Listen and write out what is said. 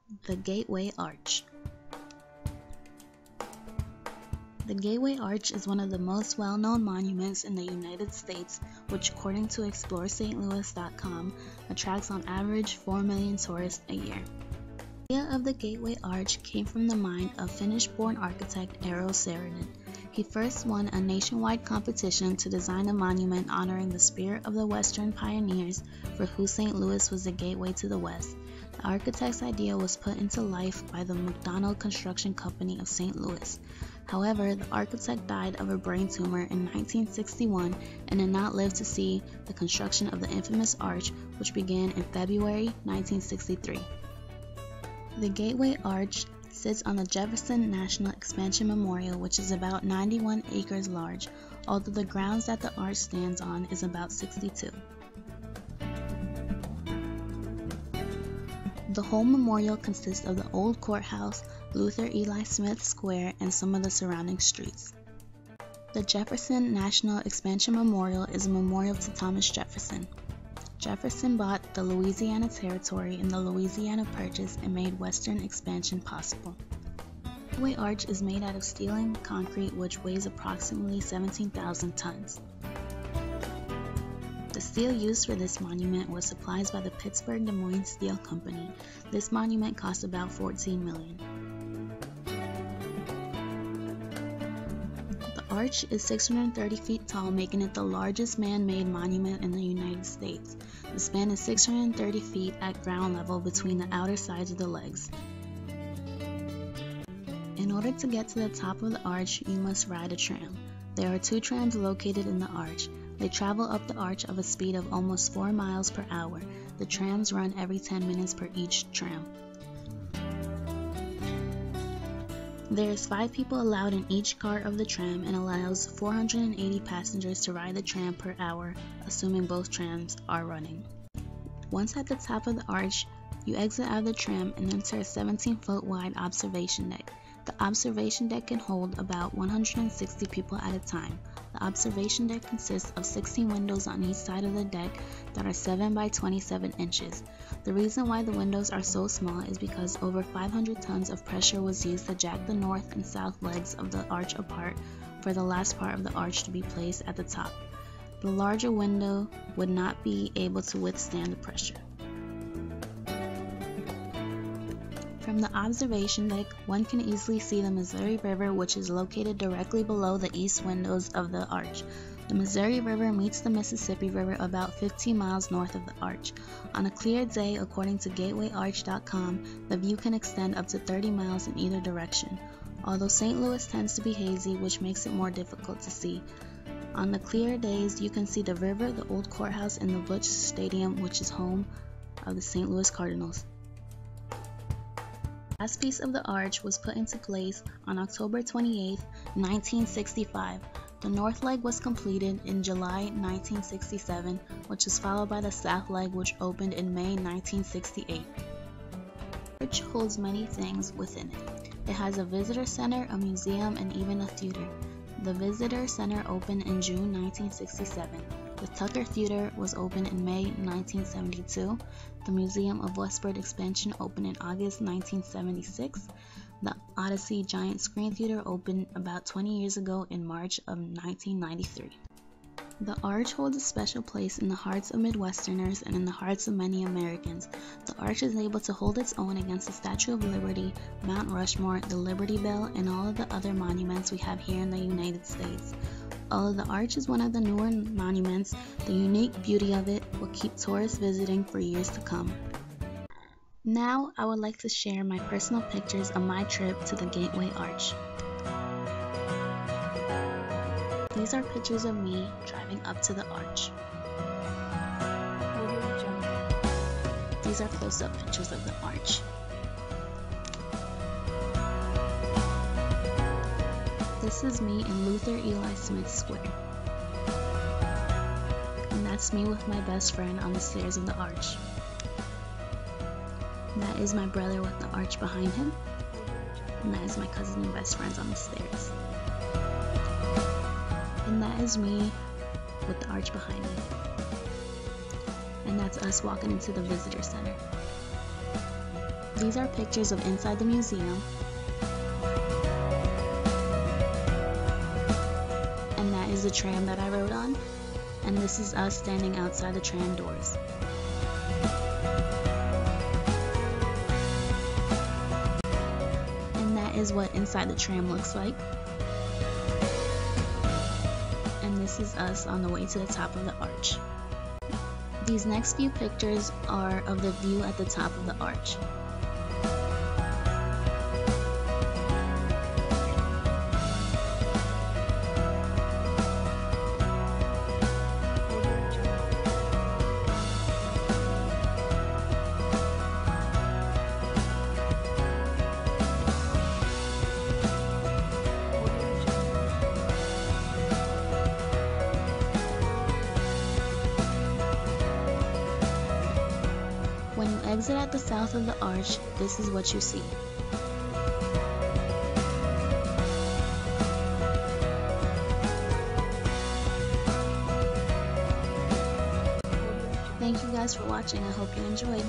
The Gateway Arch. The Gateway Arch is one of the most well-known monuments in the United States, which, according to ExploreSt.Louis.com, attracts on average 4 million tourists a year. The idea of the Gateway Arch came from the mind of Finnish-born architect Eero Saarinen. He first won a nationwide competition to design a monument honoring the spirit of the Western pioneers for whom St. Louis was the gateway to the West. The architect's idea was put into life by the McDonald Construction Company of St. Louis. However, the architect died of a brain tumor in 1961 and did not live to see the construction of the infamous arch, which began in February 1963. The Gateway Arch sits on the Jefferson National Expansion Memorial, which is about 91 acres large, although the grounds that the arch stands on is about 62. The whole memorial consists of the old courthouse, Luther Eli Smith Square, and some of the surrounding streets. The Jefferson National Expansion Memorial is a memorial to Thomas Jefferson. Jefferson bought the Louisiana Territory in the Louisiana Purchase and made Western expansion possible. The Gateway Arch is made out of steel and concrete, which weighs approximately 17,000 tons. The steel used for this monument was supplied by the Pittsburgh Des Moines Steel Company. This monument cost about $14 million. The arch is 630 feet tall, making it the largest man-made monument in the United States. The span is 630 feet at ground level between the outer sides of the legs. In order to get to the top of the arch, you must ride a tram. There are 2 trams located in the arch. They travel up the arch at a speed of almost 4 miles per hour. The trams run every 10 minutes per each tram. There is 5 people allowed in each car of the tram and allows 480 passengers to ride the tram per hour, assuming both trams are running. Once at the top of the arch, you exit out of the tram and enter a 17-foot wide observation deck. The observation deck can hold about 160 people at a time. The observation deck consists of 16 windows on each side of the deck that are 7 by 27 inches. The reason why the windows are so small is because over 500 tons of pressure was used to jack the north and south legs of the arch apart for the last part of the arch to be placed at the top. The larger window would not be able to withstand the pressure. From the observation deck, one can easily see the Missouri River, which is located directly below the east windows of the arch. The Missouri River meets the Mississippi River about 15 miles north of the arch. On a clear day, according to GatewayArch.com, the view can extend up to 30 miles in either direction, although St. Louis tends to be hazy, which makes it more difficult to see. On the clear days, you can see the river, the old courthouse, and the Busch Stadium, which is home of the St. Louis Cardinals. The last piece of the arch was put into place on October 28, 1965. The north leg was completed in July 1967, which was followed by the south leg, which opened in May 1968. The arch holds many things within it. It has a visitor center, a museum, and even a theater. The visitor center opened in June 1967. The Tucker Theater was opened in May 1972. The Museum of Westward Expansion opened in August 1976. The Odyssey Giant Screen Theater opened about 20 years ago in March of 1993. The arch holds a special place in the hearts of Midwesterners and in the hearts of many Americans. The arch is able to hold its own against the Statue of Liberty, Mount Rushmore, the Liberty Bell, and all of the other monuments we have here in the United States. Although the arch is one of the newer monuments, the unique beauty of it will keep tourists visiting for years to come. Now, I would like to share my personal pictures of my trip to the Gateway Arch. These are pictures of me driving up to the arch. These are close-up pictures of the arch. This is me in Luther Eli Smith Square. And that's me with my best friend on the stairs of the arch. And that is my brother with the arch behind him. And that is my cousin and best friends on the stairs. And that is me with the arch behind me. And that's us walking into the visitor center. These are pictures of inside the museum. And that is the tram that I rode on. And this is us standing outside the tram doors. And that is what inside the tram looks like. And this is us on the way to the top of the arch. These next few pictures are of the view at the top of the arch. When you exit at the south of the arch, this is what you see. Thank you guys for watching. I hope you enjoyed.